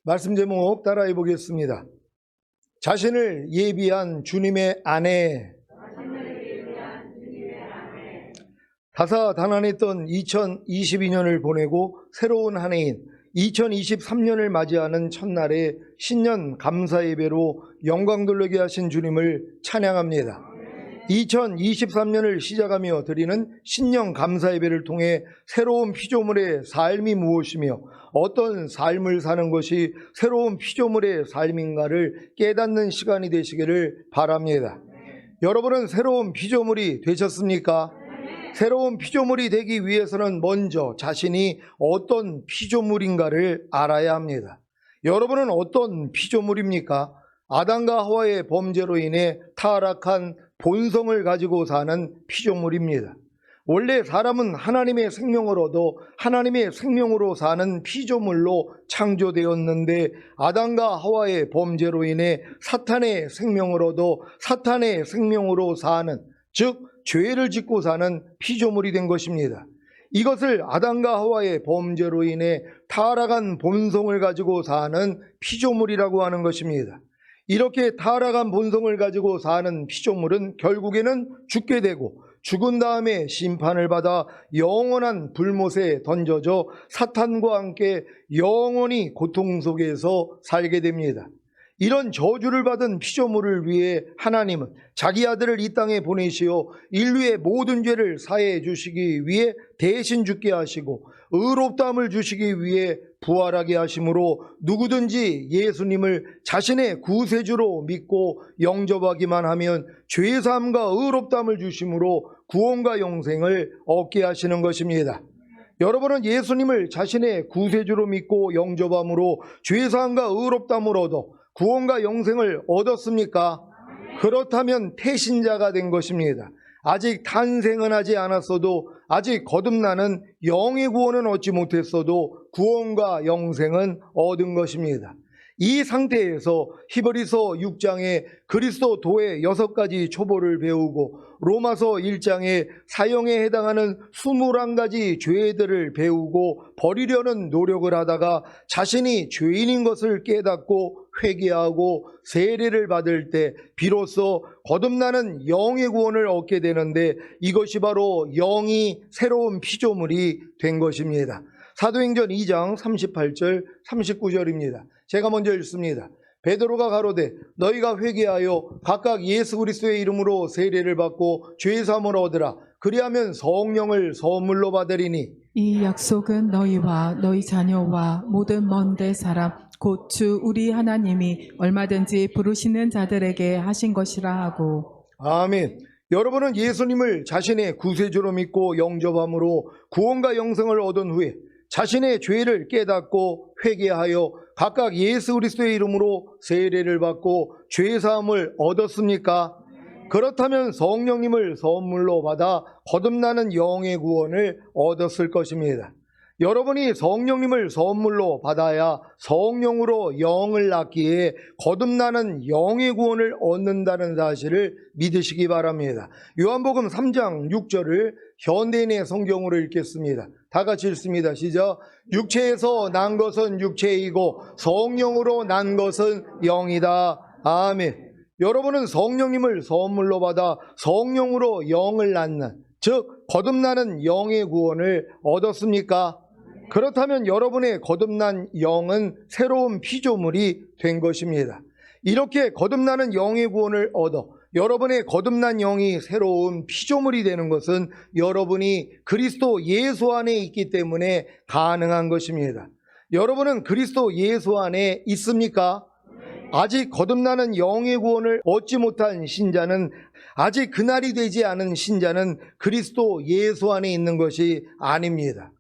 말씀 제목 따라해 보겠습니다. 자신을 예비한 주님의 아내. 다사다난했던 2022년을 보내고 새로운 한 해인 2023년을 맞이하는 첫날에 신년 감사 예배로 영광 돌리게 하신 주님을 찬양합니다. 2023년을 시작하며 드리는 신년 감사 예배를 통해 새로운 피조물의 삶이 무엇이며 어떤 삶을 사는 것이 새로운 피조물의 삶인가를 깨닫는 시간이 되시기를 바랍니다. 여러분은 새로운 피조물이 되셨습니까? 새로운 피조물이 되기 위해서는 먼저 자신이 어떤 피조물인가를 알아야 합니다. 여러분은 어떤 피조물입니까? 아담과 하와의 범죄로 인해 타락한 본성을 가지고 사는 피조물입니다. 원래 사람은 하나님의 생명을 얻어 하나님의 생명으로 사는 피조물로 창조되었는데 아담과 하와의 범죄로 인해 사탄의 생명을 얻어 사탄의 생명으로 사는, 즉 죄를 짓고 사는 피조물이 된 것입니다. 이것을 아담과 하와의 범죄로 인해 타락한 본성을 가지고 사는 피조물이라고 하는 것입니다. 이렇게 타락한 본성을 가지고 사는 피조물은 결국에는 죽게 되고 죽은 다음에 심판을 받아 영원한 불못에 던져져 사탄과 함께 영원히 고통 속에서 살게 됩니다. 이런 저주를 받은 피조물을 위해 하나님은 자기 아들을 이 땅에 보내시어 인류의 모든 죄를 사해 주시기 위해 대신 죽게 하시고 의롭다함을 주시기 위해 부활하게 하심으로 누구든지 예수님을 자신의 구세주로 믿고 영접하기만 하면 죄사함과 의롭다함을 주심으로 구원과 영생을 얻게 하시는 것입니다. 여러분은 예수님을 자신의 구세주로 믿고 영접함으로 죄사함과 의롭다함을 얻어 구원과 영생을 얻었습니까? 그렇다면 태신자가 된 것입니다. 아직 탄생은 하지 않았어도, 아직 거듭나는 영의 구원은 얻지 못했어도 구원과 영생은 얻은 것입니다. 이 상태에서 히브리서 6장에 그리스도도의 6가지 초보를 배우고 로마서 1장에 사형에 해당하는 21가지 죄들을 배우고 버리려는 노력을 하다가 자신이 죄인인 것을 깨닫고 회개하고 세례를 받을 때 비로소 거듭나는 영의 구원을 얻게 되는데, 이것이 바로 영이 새로운 피조물이 된 것입니다. 사도행전 2장 38절 39절입니다. 제가 먼저 읽습니다. 베드로가 가로되 너희가 회개하여 각각 예수 그리스도의 이름으로 세례를 받고 죄사함을 얻으라. 그리하면 성령을 선물로 받으리니 이 약속은 너희와 너희 자녀와 모든 먼데 사람 곧 주 우리 하나님이 얼마든지 부르시는 자들에게 하신 것이라 하고. 아멘. 여러분은 예수님을 자신의 구세주로 믿고 영접함으로 구원과 영생을 얻은 후에 자신의 죄를 깨닫고 회개하여 각각 예수 그리스도의 이름으로 세례를 받고 죄사함을 얻었습니까? 그렇다면 성령님을 선물로 받아 거듭나는 영의 구원을 얻었을 것입니다. 여러분이 성령님을 선물로 받아야 성령으로 영을 낳기에 거듭나는 영의 구원을 얻는다는 사실을 믿으시기 바랍니다. 요한복음 3장 6절을 현대인의 성경으로 읽겠습니다. 다 같이 읽습니다. 시작. 육체에서 난 것은 육체이고 성령으로 난 것은 영이다. 아멘. 여러분은 성령님을 선물로 받아 성령으로 영을 낳는, 즉 거듭나는 영의 구원을 얻었습니까? 그렇다면 여러분의 거듭난 영은 새로운 피조물이 된 것입니다. 이렇게 거듭나는 영의 구원을 얻어 여러분의 거듭난 영이 새로운 피조물이 되는 것은 여러분이 그리스도 예수 안에 있기 때문에 가능한 것입니다. 여러분은 그리스도 예수 안에 있습니까? 아직 거듭나는 영의 구원을 얻지 못한 신자는, 아직 그날이 되지 않은 신자는 그리스도 예수 안에 있는 것이 아닙니다.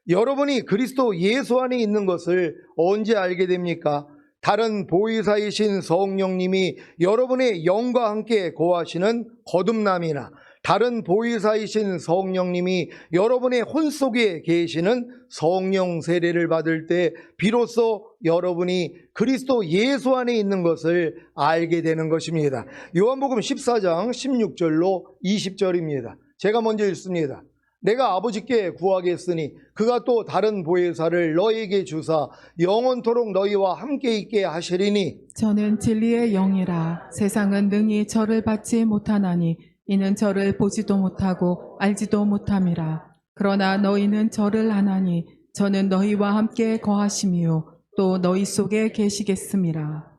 여러분이 그리스도 예수 안에 있는 것을 언제 알게 됩니까? 다른 보혜사이신 성령님이 여러분의 영과 함께 거하시는 거듭남이나 다른 보혜사이신 성령님이 여러분의 혼 속에 계시는 성령 세례를 받을 때 비로소 여러분이 그리스도 예수 안에 있는 것을 알게 되는 것입니다. 요한복음 14장 16절로 20절입니다. 제가 먼저 읽습니다. 내가 아버지께 구하겠으니 그가 또 다른 보혜사를 너희에게 주사 영원토록 너희와 함께 있게 하시리니 저는 진리의 영이라. 세상은 능히 저를 받지 못하나니 이는 저를 보지도 못하고 알지도 못함이라. 그러나 너희는 저를 아나니 저는 너희와 함께 거하심이요 또 너희 속에 계시겠음이라.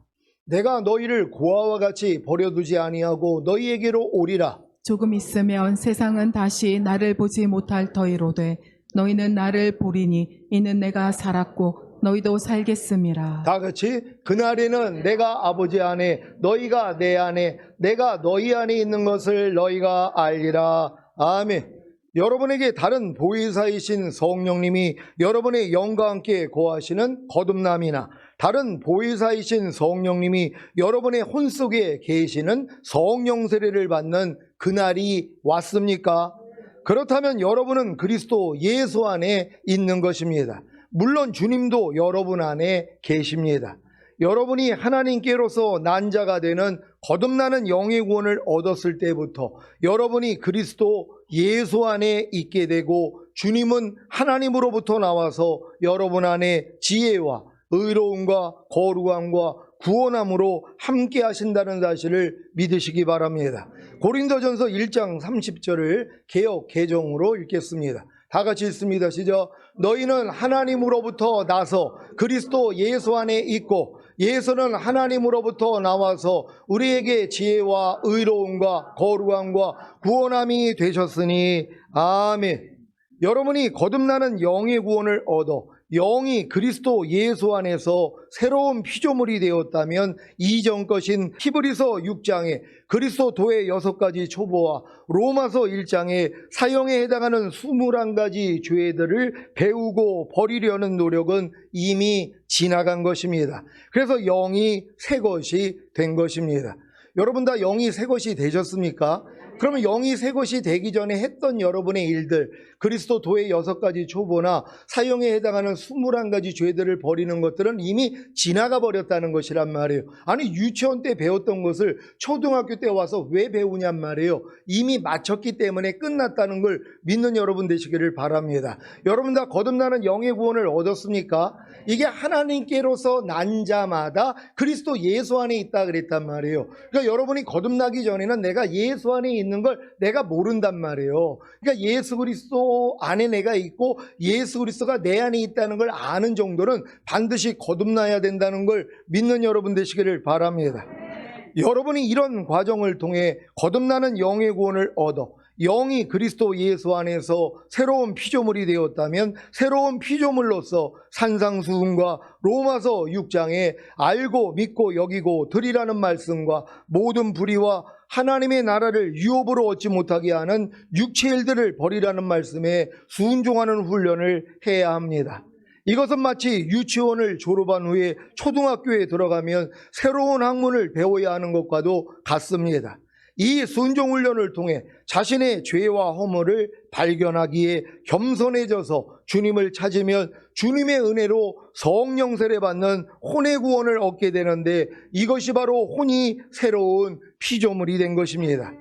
내가 너희를 고아와 같이 버려두지 아니하고 너희에게로 오리라. 조금 있으면 세상은 다시 나를 보지 못할 터이로되 너희는 나를 보리니 이는 내가 살았고 너희도 살겠음이라. 다 같이 그날에는 내가 아버지 안에 너희가 내 안에 내가 너희 안에 있는 것을 너희가 알리라. 아멘. 여러분에게 다른 보혜사이신 성령님이 여러분의 영과 함께 거하시는 거듭남이나 다른 보혜사이신 성령님이 여러분의 혼 속에 계시는 성령 세례를 받는 그날이 왔습니까? 그렇다면 여러분은 그리스도 예수 안에 있는 것입니다. 물론 주님도 여러분 안에 계십니다. 여러분이 하나님께로서 난 자가 되는 거듭나는 영의 구원을 얻었을 때부터 여러분이 그리스도 예수 안에 있게 되고 주님은 하나님으로부터 나와서 여러분 안에 지혜와 의로움과 거룩함과 구원함으로 함께 하신다는 사실을 믿으시기 바랍니다. 고린도전서 1장 30절을 개역 개정으로 읽겠습니다. 다 같이 읽습니다. 시작. 너희는 하나님으로부터 나서 그리스도 예수 안에 있고 예수는 하나님으로부터 나와서 우리에게 지혜와 의로움과 거룩함과 구원함이 되셨으니 아멘. 여러분이 거듭나는 영의 구원을 얻어 영이 그리스도 예수 안에서 새로운 피조물이 되었다면 이전 것인 히브리서 6장에 그리스도 도의 6가지 초보와 로마서 1장에 사형에 해당하는 21가지 죄들을 배우고 버리려는 노력은 이미 지나간 것입니다. 그래서 영이 새 것이 된 것입니다. 여러분 다 영이 새 것이 되셨습니까? 그러면 영이 새 것이 되기 전에 했던 여러분의 일들, 그리스도 도의 6가지 초보나 사형에 해당하는 21가지 죄들을 버리는 것들은 이미 지나가 버렸다는 것이란 말이에요. 아니 유치원 때 배웠던 것을 초등학교 때 와서 왜 배우냔 말이에요. 이미 마쳤기 때문에 끝났다는 걸 믿는 여러분 되시기를 바랍니다. 여러분 다 거듭나는 영의 구원을 얻었습니까? 이게 하나님께로서 난 자마다 그리스도 예수 안에 있다 그랬단 말이에요. 그러니까 여러분이 거듭나기 전에는 내가 예수 안에 있는 걸 내가 모른단 말이에요. 그러니까 예수 그리스도 안에 내가 있고 예수 그리스도가 내 안에 있다는 걸 아는 정도는 반드시 거듭나야 된다는 걸 믿는 여러분 되시기를 바랍니다. 여러분이 이런 과정을 통해 거듭나는 영의 구원을 얻어 영이 그리스도 예수 안에서 새로운 피조물이 되었다면 새로운 피조물로서 산상수훈과 로마서 6장에 알고 믿고 여기고 드리라는 말씀과 모든 불의와 하나님의 나라를 유업으로 얻지 못하게 하는 육체의 일들을 버리라는 말씀에 순종하는 훈련을 해야 합니다. 이것은 마치 유치원을 졸업한 후에 초등학교에 들어가면 새로운 학문을 배워야 하는 것과도 같습니다. 이 순종훈련을 통해 자신의 죄와 허물을 발견하기에 겸손해져서 주님을 찾으면 주님의 은혜로 성령 세례 받는 혼의 구원을 얻게 되는데 이것이 바로 혼이 새로운 피조물이 된 것입니다.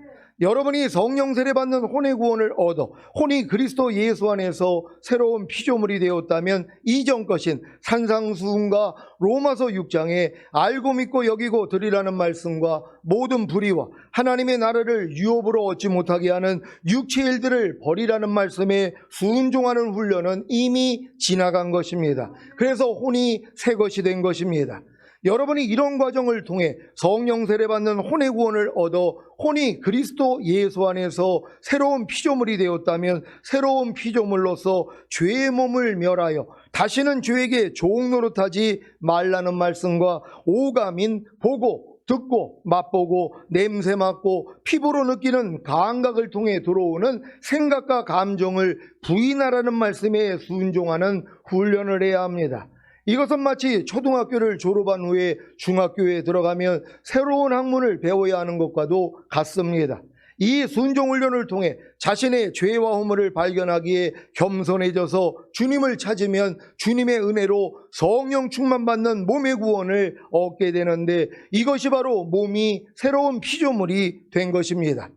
여러분이 성령 세례 받는 혼의 구원을 얻어 혼이 그리스도 예수 안에서 새로운 피조물이 되었다면 이전 것인 산상수훈과 로마서 6장에 알고 믿고 여기고 드리라는 말씀과 모든 불의와 하나님의 나라를 유업으로 얻지 못하게 하는 육체의 일들을 버리라는 말씀에 순종하는 훈련은 이미 지나간 것입니다. 그래서 혼이 새 것이 된 것입니다. 여러분이 이런 과정을 통해 성령 세례 받는 혼의 구원을 얻어 혼이 그리스도 예수 안에서 새로운 피조물이 되었다면 새로운 피조물로서 죄의 몸을 멸하여 다시는 죄에게 종노릇하지 말라는 말씀과 오감인 보고 듣고 맛보고 냄새 맡고 피부로 느끼는 감각을 통해 들어오는 생각과 감정을 부인하라는 말씀에 순종하는 훈련을 해야 합니다. 이것은 마치 초등학교를 졸업한 후에 중학교에 들어가면 새로운 학문을 배워야 하는 것과도 같습니다. 이 순종훈련을 통해 자신의 죄와 허물을 발견하기에 겸손해져서 주님을 찾으면 주님의 은혜로 성령 충만받는 몸의 구원을 얻게 되는데 이것이 바로 몸이 새로운 피조물이 된 것입니다.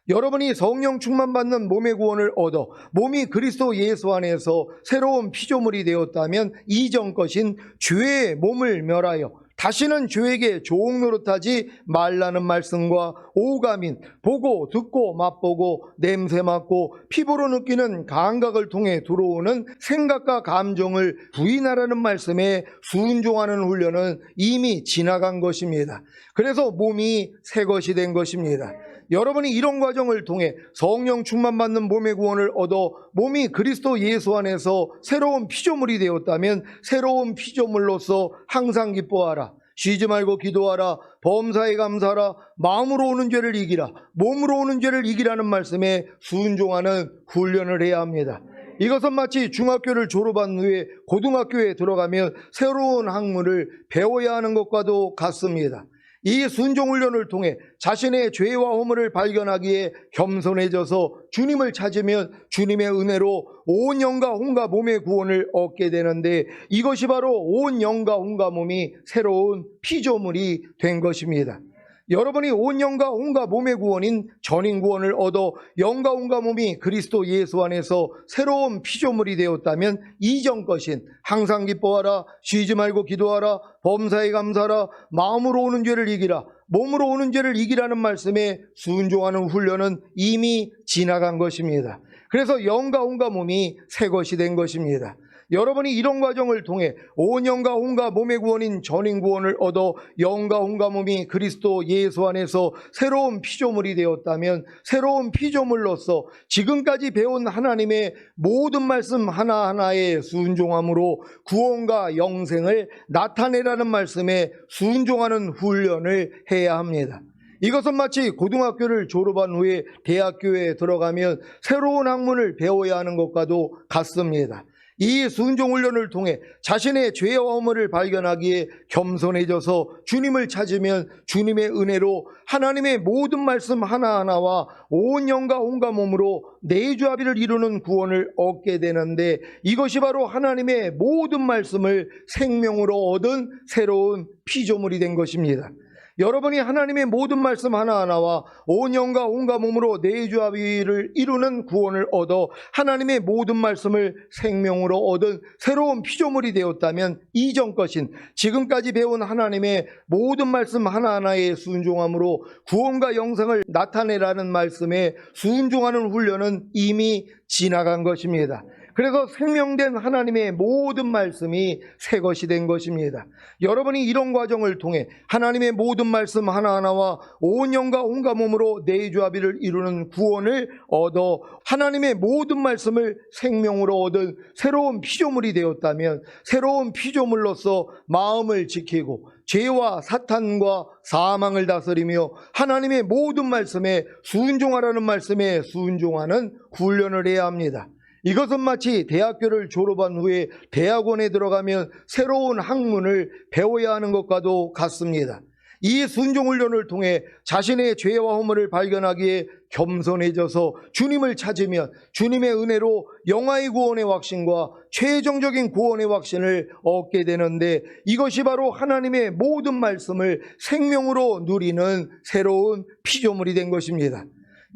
여러분이 성령 충만받는 몸의 구원을 얻어 몸이 그리스도 예수 안에서 새로운 피조물이 되었다면 이전 것인 죄의 몸을 멸하여 다시는 죄에게 종 노릇하지 말라는 말씀과 오감인 보고 듣고 맛보고 냄새 맡고 피부로 느끼는 감각을 통해 들어오는 생각과 감정을 부인하라는 말씀에 순종하는 훈련은 이미 지나간 것입니다. 그래서 몸이 새 것이 된 것입니다. 여러분이 이런 과정을 통해 성령 충만받는 몸의 구원을 얻어 몸이 그리스도 예수 안에서 새로운 피조물이 되었다면 새로운 피조물로서 항상 기뻐하라. 쉬지 말고 기도하라. 범사에 감사하라. 마음으로 오는 죄를 이기라. 몸으로 오는 죄를 이기라는 말씀에 순종하는 훈련을 해야 합니다. 이것은 마치 중학교를 졸업한 후에 고등학교에 들어가면 새로운 학문을 배워야 하는 것과도 같습니다. 이 순종훈련을 통해 자신의 죄와 허물을 발견하기에 겸손해져서 주님을 찾으면 주님의 은혜로 온 영과 혼과 몸의 구원을 얻게 되는데 이것이 바로 온 영과 혼과 몸이 새로운 피조물이 된 것입니다. 여러분이 온 영과 혼과 몸의 구원인 전인 구원을 얻어 영과 혼과 몸이 그리스도 예수 안에서 새로운 피조물이 되었다면 이전 것인 항상 기뻐하라. 쉬지 말고 기도하라. 범사에 감사하라. 마음으로 오는 죄를 이기라. 몸으로 오는 죄를 이기라는 말씀에 순종하는 훈련은 이미 지나간 것입니다. 그래서 영과 혼과 몸이 새 것이 된 것입니다. 여러분이 이런 과정을 통해 온 영과 혼과 몸의 구원인 전인 구원을 얻어 영과 혼과 몸이 그리스도 예수 안에서 새로운 피조물이 되었다면 새로운 피조물로서 지금까지 배운 하나님의 모든 말씀 하나하나에 순종함으로 구원과 영생을 나타내라는 말씀에 순종하는 훈련을 해야 합니다. 이것은 마치 고등학교를 졸업한 후에 대학교에 들어가면 새로운 학문을 배워야 하는 것과도 같습니다. 이 순종훈련을 통해 자신의 죄와 허물을 발견하기에 겸손해져서 주님을 찾으면 주님의 은혜로 하나님의 모든 말씀 하나하나와 온 영과 온과 몸으로 내주합의를 이루는 구원을 얻게 되는데 이것이 바로 하나님의 모든 말씀을 생명으로 얻은 새로운 피조물이 된 것입니다. 여러분이 하나님의 모든 말씀 하나하나와 온 영과 온과 몸으로 내주합의를 이루는 구원을 얻어 하나님의 모든 말씀을 생명으로 얻은 새로운 피조물이 되었다면 이전 것인 지금까지 배운 하나님의 모든 말씀 하나하나에 순종함으로 구원과 영생을 나타내라는 말씀에 순종하는 훈련은 이미 지나간 것입니다. 그래서 생명된 하나님의 모든 말씀이 새 것이 된 것입니다. 여러분이 이런 과정을 통해 하나님의 모든 말씀 하나하나와 온 영과 온과 몸으로 내주합의를 이루는 구원을 얻어 하나님의 모든 말씀을 생명으로 얻은 새로운 피조물이 되었다면 새로운 피조물로서 마음을 지키고 죄와 사탄과 사망을 다스리며 하나님의 모든 말씀에 순종하라는 말씀에 순종하는 훈련을 해야 합니다. 이것은 마치 대학교를 졸업한 후에 대학원에 들어가면 새로운 학문을 배워야 하는 것과도 같습니다. 이 순종훈련을 통해 자신의 죄와 허물을 발견하기에 겸손해져서 주님을 찾으면 주님의 은혜로 영화의 구원의 확신과 최종적인 구원의 확신을 얻게 되는데 이것이 바로 하나님의 모든 말씀을 생명으로 누리는 새로운 피조물이 된 것입니다.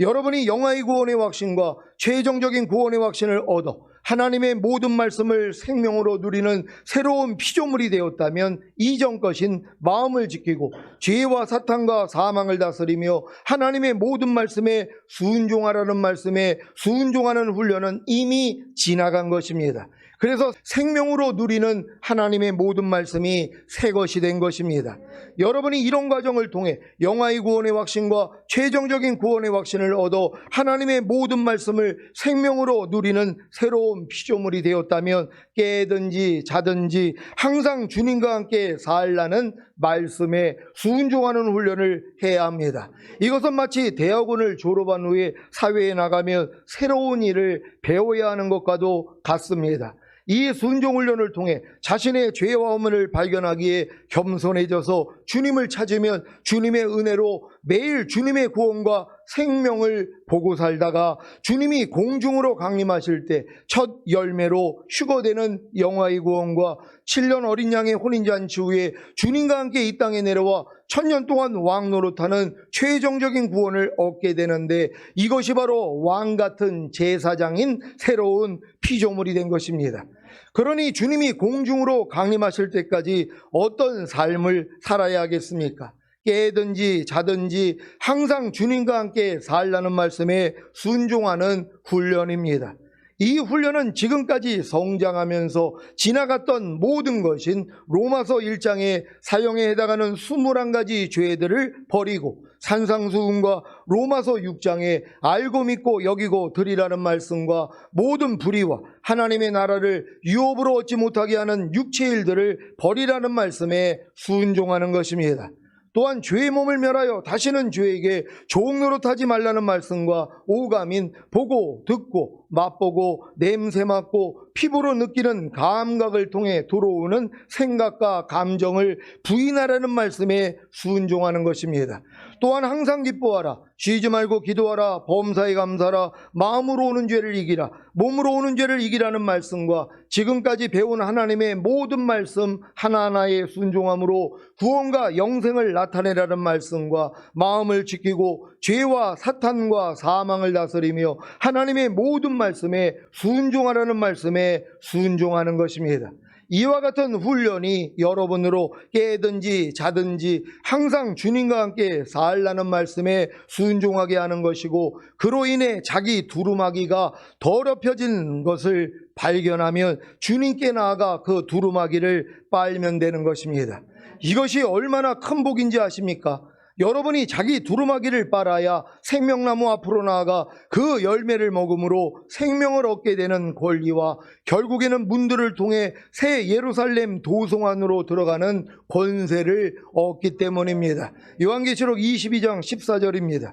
여러분이 영화의 구원의 확신과 최종적인 구원의 확신을 얻어 하나님의 모든 말씀을 생명으로 누리는 새로운 피조물이 되었다면 이전 것인 마음을 지키고 죄와 사탄과 사망을 다스리며 하나님의 모든 말씀에 순종하라는 말씀에 순종하는 훈련은 이미 지나간 것입니다. 그래서 생명으로 누리는 하나님의 모든 말씀이 새 것이 된 것입니다. 여러분이 이런 과정을 통해 영화의 구원의 확신과 최종적인 구원의 확신을 얻어 하나님의 모든 말씀을 생명으로 누리는 새로운 피조물이 되었다면 깨든지 자든지 항상 주님과 함께 살라는 말씀에 순종하는 훈련을 해야 합니다. 이것은 마치 대학원을 졸업한 후에 사회에 나가면 새로운 일을 배워야 하는 것과도 같습니다. 이 순종훈련을 통해 자신의 죄와 허물을 발견하기에 겸손해져서 주님을 찾으면 주님의 은혜로 매일 주님의 구원과 생명을 보고 살다가 주님이 공중으로 강림하실 때 첫 열매로 휴거되는 영화의 구원과 7년 어린 양의 혼인잔치 후에 주님과 함께 이 땅에 내려와 1000년 동안 왕 노릇하는 최종적인 구원을 얻게 되는데, 이것이 바로 왕 같은 제사장인 새로운 피조물이 된 것입니다. 그러니 주님이 공중으로 강림하실 때까지 어떤 삶을 살아야 하겠습니까? 깨든지 자든지 항상 주님과 함께 살라는 말씀에 순종하는 훈련입니다. 이 훈련은 지금까지 성장하면서 지나갔던 모든 것인 로마서 1장의 사형에 해당하는 21가지 죄들을 버리고 산상수훈과 로마서 6장의 알고 믿고 여기고 드리라는 말씀과 모든 불의와 하나님의 나라를 유업으로 얻지 못하게 하는 육체의 일들을 버리라는 말씀에 순종하는 것입니다. 또한 죄의 몸을 멸하여 다시는 죄에게 종노릇하지 말라는 말씀과 오감인 보고 듣고 맛보고 냄새 맡고 피부로 느끼는 감각을 통해 들어오는 생각과 감정을 부인하라는 말씀에 순종하는 것입니다. 또한 항상 기뻐하라, 쉬지 말고 기도하라, 범사에 감사하라, 마음으로 오는 죄를 이기라, 몸으로 오는 죄를 이기라는 말씀과 지금까지 배운 하나님의 모든 말씀 하나하나에 순종함으로 구원과 영생을 나타내라는 말씀과 마음을 지키고 죄와 사탄과 사망을 다스리며 하나님의 모든 말씀에 순종하라는 말씀에 순종하는 것입니다. 이와 같은 훈련이 여러분으로 깨든지 자든지 항상 주님과 함께 살라는 말씀에 순종하게 하는 것이고, 그로 인해 자기 두루마기가 더럽혀진 것을 발견하면 주님께 나아가 그 두루마기를 빨면 되는 것입니다. 이것이 얼마나 큰 복인지 아십니까? 여러분이 자기 두루마기를 빨아야 생명나무 앞으로 나아가 그 열매를 먹음으로 생명을 얻게 되는 권리와 결국에는 문들을 통해 새 예루살렘 도성 안으로 들어가는 권세를 얻기 때문입니다. 요한계시록 22장 14절입니다.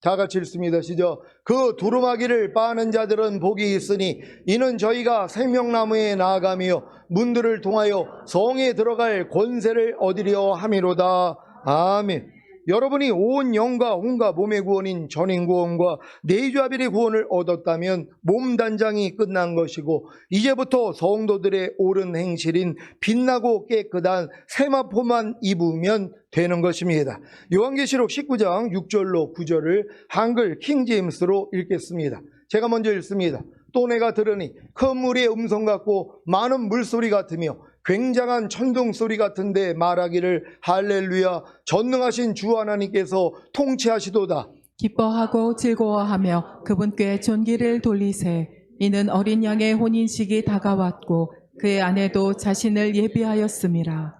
다 같이 읽습니다. 시작. 그 두루마기를 빠는 자들은 복이 있으니 이는 저희가 생명나무에 나아가며 문들을 통하여 성에 들어갈 권세를 얻으려 함이로다. 아멘. 여러분이 온 영과 혼과 몸의 구원인 전인구원과 내주아벨의 구원을 얻었다면 몸단장이 끝난 것이고, 이제부터 성도들의 옳은 행실인 빛나고 깨끗한 세마포만 입으면 되는 것입니다. 요한계시록 19장 6절로 9절을 한글 킹제임스로 읽겠습니다. 제가 먼저 읽습니다. 또 내가 들으니 큰 물의 음성 같고 많은 물소리 같으며 굉장한 천둥 소리 같은데 말하기를 할렐루야, 전능하신 주 하나님께서 통치하시도다. 기뻐하고 즐거워하며 그분께 존귀를 돌리세. 이는 어린 양의 혼인식이 다가왔고 그의 아내도 자신을 예비하였음이라.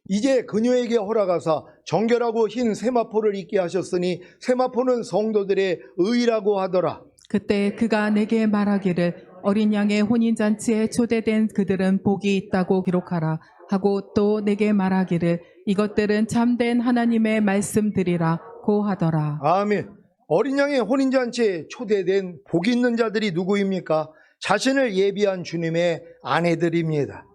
이제 그녀에게 허락하사 정결하고 흰 세마포를 입게 하셨으니 세마포는 성도들의 의라고 하더라. 그때 그가 내게 말하기를 어린 양의 혼인잔치에 초대된 그들은 복이 있다고 기록하라 하고 또 내게 말하기를 이것들은 참된 하나님의 말씀들이라 고 하더라. 아멘. 어린 양의 혼인잔치에 초대된 복 있는 자들이 누구입니까? 자신을 예비한 주님의 아내들입니다.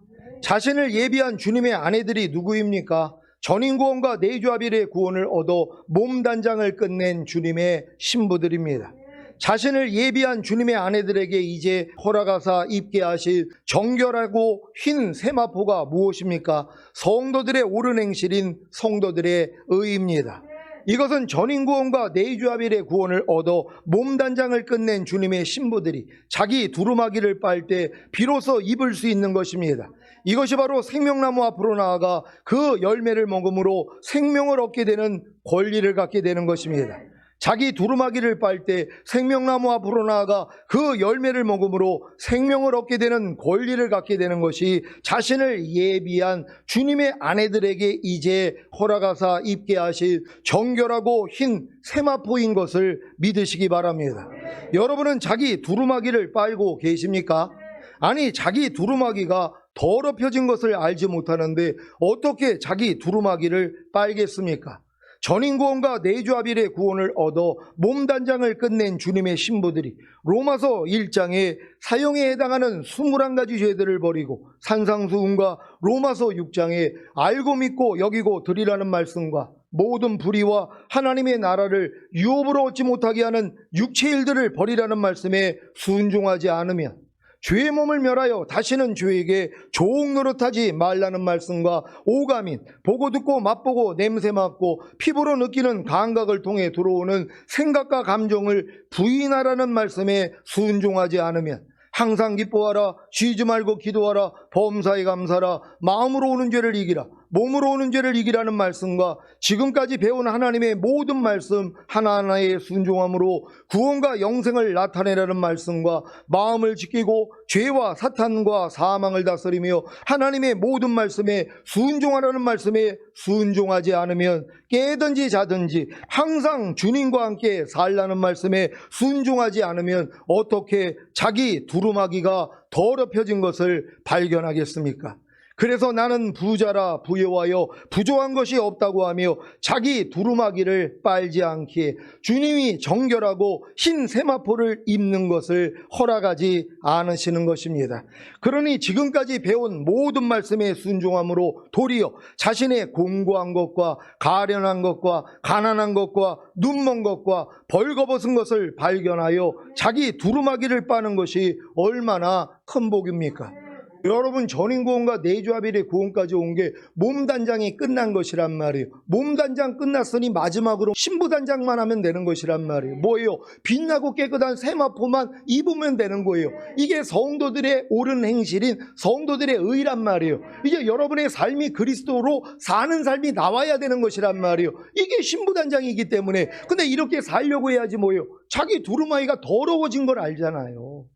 자신을 예비한 주님의 아내들이 누구입니까? 전인구원과 내주아벨의 구원을 얻어 몸단장을 끝낸 주님의 신부들입니다. 자신을 예비한 주님의 아내들에게 이제 허락하사 입게 하실 정결하고 흰 세마포가 무엇입니까? 성도들의 옳은 행실인 성도들의 의입니다. 이것은 전인구원과 내주아벨의 구원을 얻어 몸단장을 끝낸 주님의 신부들이 자기 두루마기를 빨 때 비로소 입을 수 있는 것입니다. 이것이 바로 생명나무 앞으로 나아가 그 열매를 먹음으로 생명을 얻게 되는 권리를 갖게 되는 것입니다. 자기 두루마기를 빨 때 생명나무 앞으로 나아가 그 열매를 먹음으로 생명을 얻게 되는 권리를 갖게 되는 것이 자신을 예비한 주님의 아내들에게 이제 허락하사 입게 하실 정결하고 흰 세마포인 것을 믿으시기 바랍니다. 여러분은 자기 두루마기를 빨고 계십니까? 아니, 자기 두루마기가 더럽혀진 것을 알지 못하는데 어떻게 자기 두루마기를 빨겠습니까? 전인구원과 내주아벨의 구원을 얻어 몸단장을 끝낸 주님의 신부들이 로마서 1장에 사형에 해당하는 21가지 죄들을 버리고 산상수훈과 로마서 6장에 알고 믿고 여기고 드리라는 말씀과 모든 불의와 하나님의 나라를 유업으로 얻지 못하게 하는 육체 일들을 버리라는 말씀에 순종하지 않으면 죄의 몸을 멸하여 다시는 죄에게 종 노릇하지 말라는 말씀과 오감인 보고 듣고 맛보고 냄새 맡고 피부로 느끼는 감각을 통해 들어오는 생각과 감정을 부인하라는 말씀에 순종하지 않으면 항상 기뻐하라, 쉬지 말고 기도하라, 범사에 감사하라, 마음으로 오는 죄를 이기라, 몸으로 오는 죄를 이기라는 말씀과 지금까지 배운 하나님의 모든 말씀 하나하나에 순종함으로 구원과 영생을 나타내라는 말씀과 마음을 지키고 죄와 사탄과 사망을 다스리며 하나님의 모든 말씀에 순종하라는 말씀에 순종하지 않으면 깨든지 자든지 항상 주님과 함께 살라는 말씀에 순종하지 않으면 어떻게 자기 두루마기가 더럽혀진 것을 발견하겠습니까? 그래서 나는 부자라 부여하여 부족한 것이 없다고 하며 자기 두루마기를 빨지 않기에 주님이 정결하고 흰 세마포를 입는 것을 허락하지 않으시는 것입니다. 그러니 지금까지 배운 모든 말씀에 순종함으로 도리어 자신의 공고한 것과 가련한 것과 가난한 것과 눈먼 것과 벌거벗은 것을 발견하여 자기 두루마기를 빠는 것이 얼마나 큰 복입니까? 여러분, 전인구원과 내주합일의 구원까지 온 게 몸단장이 끝난 것이란 말이에요. 몸단장 끝났으니 마지막으로 신부단장만 하면 되는 것이란 말이에요. 뭐예요? 빛나고 깨끗한 세마포만 입으면 되는 거예요. 이게 성도들의 옳은 행실인 성도들의 의란 말이에요. 이제 여러분의 삶이 그리스도로 사는 삶이 나와야 되는 것이란 말이에요. 이게 신부단장이기 때문에. 근데 이렇게 살려고 해야지 뭐예요? 자기 두루마기가 더러워진 걸 알잖아요.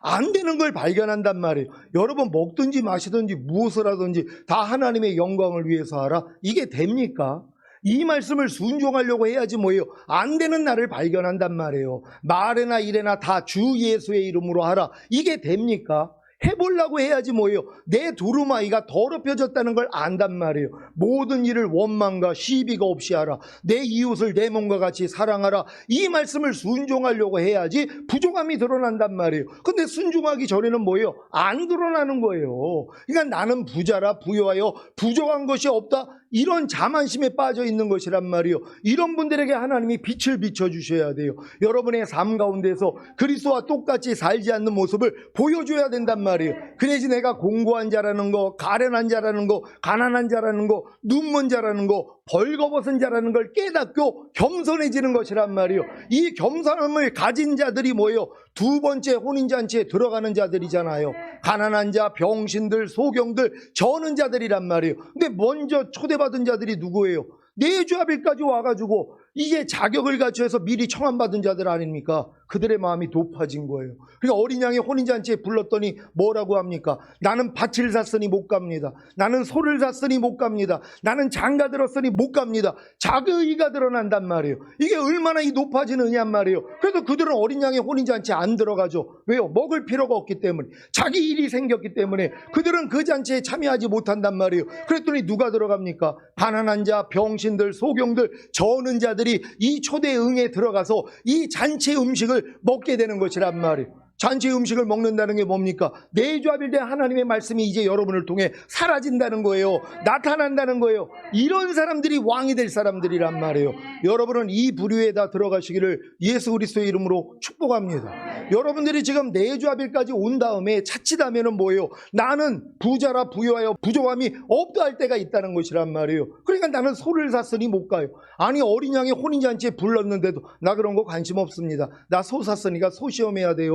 안 되는 걸 발견한단 말이에요. 여러분, 먹든지 마시든지 무엇을 하든지 다 하나님의 영광을 위해서 하라. 이게 됩니까? 이 말씀을 순종하려고 해야지 뭐예요? 안 되는 나를 발견한단 말이에요. 말에나 일에나 다 주 예수의 이름으로 하라. 이게 됩니까? 해보려고 해야지 뭐예요? 내 두루마기가 더럽혀졌다는 걸 안단 말이에요. 모든 일을 원망과 시비가 없이 하라. 내 이웃을 내 몸과 같이 사랑하라. 이 말씀을 순종하려고 해야지 부족함이 드러난단 말이에요. 근데 순종하기 전에는 뭐예요? 안 드러나는 거예요. 그러니까 나는 부자라 부여하여 부족한 것이 없다. 이런 자만심에 빠져 있는 것이란 말이에요. 이런 분들에게 하나님이 빛을 비춰주셔야 돼요. 여러분의 삶 가운데서 그리스도와 똑같이 살지 않는 모습을 보여줘야 된단 말이에요. 그래야지 내가 공고한 자라는 거, 가련한 자라는 거, 가난한 자라는 거, 눈먼 자라는 거, 벌거벗은 자라는 걸 깨닫고 겸손해지는 것이란 말이에요. 이 겸손함을 가진 자들이 뭐예요? 두 번째 혼인잔치에 들어가는 자들이잖아요. 가난한 자, 병신들, 소경들, 저는 자들이란 말이에요. 근데 먼저 초대받은 자들이 누구예요? 내주합일까지 와가지고 이게 자격을 갖춰서 미리 청함받은 자들 아닙니까? 그들의 마음이 높아진 거예요. 그러니까 어린 양의 혼인잔치에 불렀더니 뭐라고 합니까? 나는 밭을 샀으니 못 갑니다. 나는 소를 샀으니 못 갑니다. 나는 장가 들었으니 못 갑니다. 자기의가 드러난단 말이에요. 이게 얼마나 이 높아진 은혜란 말이에요. 그래서 그들은 어린 양의 혼인잔치에 안 들어가죠. 왜요? 먹을 필요가 없기 때문에. 자기 일이 생겼기 때문에 그들은 그 잔치에 참여하지 못한단 말이에요. 그랬더니 누가 들어갑니까? 가난한 자, 병신들, 소경들, 저는 자들이 이 초대 응에 들어가서 이 잔치 음식을 먹게 되는 것이란 말이에요. 잔치 음식을 먹는다는 게 뭡니까? 내주합일 때 하나님의 말씀이 이제 여러분을 통해 사라진다는 거예요. 나타난다는 거예요. 이런 사람들이 왕이 될 사람들이란 말이에요. 여러분은 이 부류에 다 들어가시기를 예수 그리스도의 이름으로 축복합니다. 여러분들이 지금 내주합일까지 온 다음에 자칫하면은 뭐예요? 나는 부자라 부여하여 부족함이 없다 할 때가 있다는 것이란 말이에요. 그러니까 나는 소를 샀으니 못 가요. 아니, 어린 양의 혼인잔치에 불렀는데도 나 그런 거 관심 없습니다. 나 소 샀으니까 소 시험해야 돼요.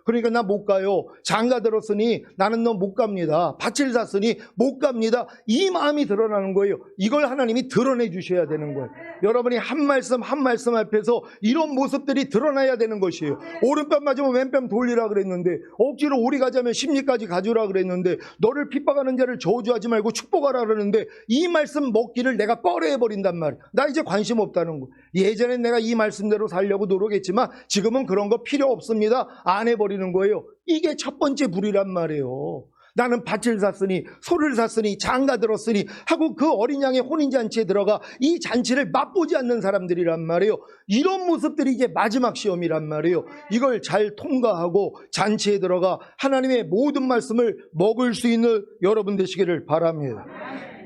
그러니까 나 못 가요. 장가 들었으니 나는 너 못 갑니다. 밭을 샀으니 못 갑니다. 이 마음이 드러나는 거예요. 이걸 하나님이 드러내 주셔야 되는 거예요. 여러분이 한 말씀 한 말씀 앞에서 이런 모습들이 드러나야 되는 것이에요. 오른뺨 맞으면 왼뺨 돌리라 그랬는데, 억지로 오리 가자면 십리까지 가주라 그랬는데, 너를 핍박하는 자를 저주하지 말고 축복하라 그러는데 이 말씀 먹기를 내가 뻐려해버린단 말이에요. 나 이제 관심 없다는 거예요. 예전엔 내가 이 말씀대로 살려고 노력했지만 지금은 그런 거 필요 없습니다. 안 해버리는 거예요. 이게 첫 번째 불이란 말이에요. 나는 밭을 샀으니 소를 샀으니 장가 들었으니 하고 그 어린 양의 혼인잔치에 들어가 이 잔치를 맛보지 않는 사람들이란 말이에요. 이런 모습들이 이제 마지막 시험이란 말이에요. 이걸 잘 통과하고 잔치에 들어가 하나님의 모든 말씀을 먹을 수 있는 여러분 되시기를 바랍니다.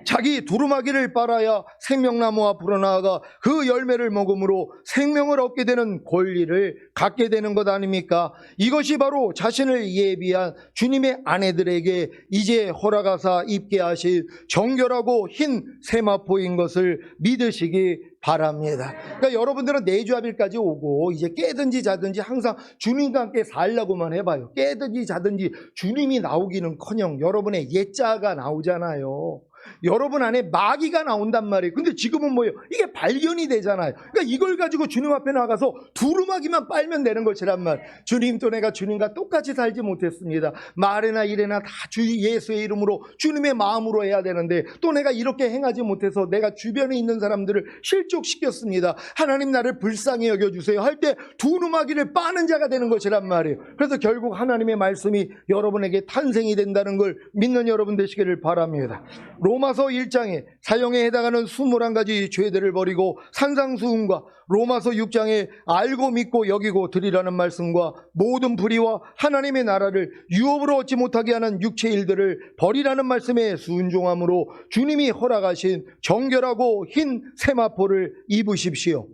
자기 두루마기를 빨아야 생명나무 앞으로 나아가 그 열매를 먹음으로 생명을 얻게 되는 권리를 갖게 되는 것 아닙니까? 이것이 바로 자신을 예비한 주님의 아내들에게 이제 허락하사 입게 하실 정결하고 흰 세마포인 것을 믿으시기 바랍니다. 그러니까 여러분들은 내주합일까지 오고 이제 깨든지 자든지 항상 주님과 함께 살려고만 해봐요. 깨든지 자든지 주님이 나오기는커녕 여러분의 옛자가 나오잖아요. 여러분 안에 마귀가 나온단 말이에요. 근데 지금은 뭐예요? 이게 발견이 되잖아요. 그러니까 이걸 가지고 주님 앞에 나가서 두루마기만 빨면 되는 것이란 말. 주님, 또 내가 주님과 똑같이 살지 못했습니다. 말이나 일이나 다 주 예수의 이름으로 주님의 마음으로 해야 되는데 또 내가 이렇게 행하지 못해서 내가 주변에 있는 사람들을 실족시켰습니다. 하나님 나를 불쌍히 여겨주세요 할 때 두루마기를 빠는 자가 되는 것이란 말이에요. 그래서 결국 하나님의 말씀이 여러분에게 탄생이 된다는 걸 믿는 여러분 되시기를 바랍니다. 로마서 1장에 사형에 해당하는 21가지 죄들을 버리고 산상수훈과 로마서 6장에 알고 믿고 여기고 드리라는 말씀과 모든 불의와 하나님의 나라를 유업으로 얻지 못하게 하는 육체의 일들을 버리라는 말씀에 순종함으로 주님이 허락하신 정결하고 흰 세마포를 입으십시오.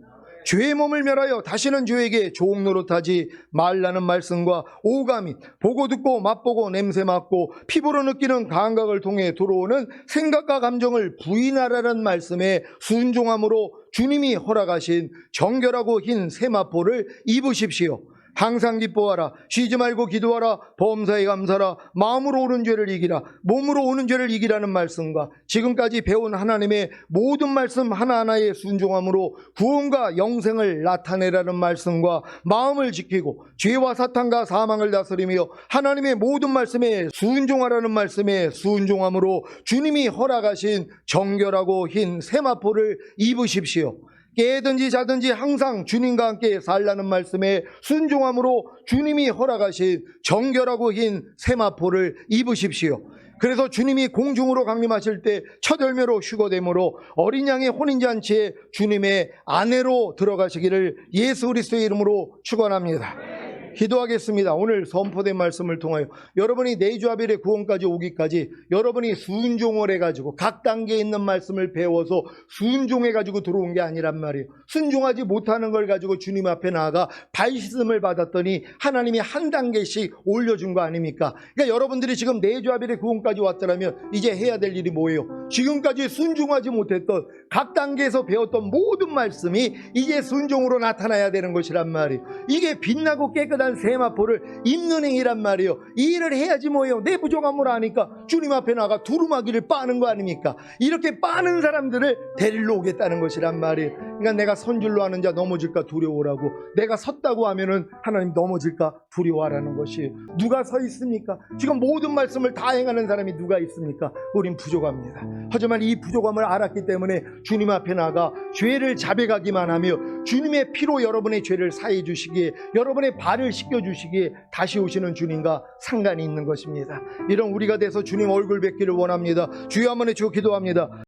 죄의 몸을 멸하여 다시는 죄에게 조옥 노릇하지 말라는 말씀과 오감이 보고 듣고 맛보고 냄새 맡고 피부로 느끼는 감각을 통해 들어오는 생각과 감정을 부인하라는 말씀에 순종함으로 주님이 허락하신 정결하고 흰 세마포를 입으십시오. 항상 기뻐하라. 쉬지 말고 기도하라. 범사에 감사라. 마음으로 오는 죄를 이기라. 몸으로 오는 죄를 이기라는 말씀과 지금까지 배운 하나님의 모든 말씀 하나하나에 순종함으로 구원과 영생을 나타내라는 말씀과 마음을 지키고 죄와 사탄과 사망을 다스리며 하나님의 모든 말씀에 순종하라는 말씀에 순종함으로 주님이 허락하신 정결하고 흰 세마포를 입으십시오. 깨든지 자든지 항상 주님과 함께 살라는 말씀에 순종함으로 주님이 허락하신 정결하고 흰 세마포를 입으십시오. 그래서 주님이 공중으로 강림하실 때 첫 열매로 휴거됨으로 어린 양의 혼인잔치에 주님의 아내로 들어가시기를 예수 그리스도의 이름으로 축원합니다. 기도하겠습니다. 오늘 선포된 말씀을 통하여 여러분이 내주합일의 구원까지 오기까지 여러분이 순종을 해가지고 각 단계에 있는 말씀을 배워서 순종해가지고 들어온 게 아니란 말이에요. 순종하지 못하는 걸 가지고 주님 앞에 나아가 발씻음을 받았더니 하나님이 한 단계씩 올려준 거 아닙니까? 그러니까 여러분들이 지금 내주합일의 구원까지 왔더라면 이제 해야 될 일이 뭐예요? 지금까지 순종하지 못했던 각 단계에서 배웠던 모든 말씀이 이제 순종으로 나타나야 되는 것이란 말이에요. 이게 빛나고 깨끗한 세마포를 입는 행위란 말이에요. 이 일을 해야지 뭐예요? 내 부족함을 아니까 주님 앞에 나가 두루마기를 빠는 거 아닙니까? 이렇게 빠는 사람들을 데리러 오겠다는 것이란 말이에요. 그러니까 내가 선줄로 하는 자 넘어질까 두려워라고, 내가 섰다고 하면은 하나님 넘어질까 두려워하라는 것이. 누가 서 있습니까? 지금 모든 말씀을 다 행하는 사람이 누가 있습니까? 우린 부족합니다. 하지만 이 부족함을 알았기 때문에 주님 앞에 나가 죄를 자백하기만 하며 주님의 피로 여러분의 죄를 사해 주시기에, 여러분의 발을 씻겨 주시기에 다시 오시는 주님과 상관이 있는 것입니다. 이런 우리가 돼서 주님 얼굴 뵙기를 원합니다. 주여 한번 해주고 기도합니다.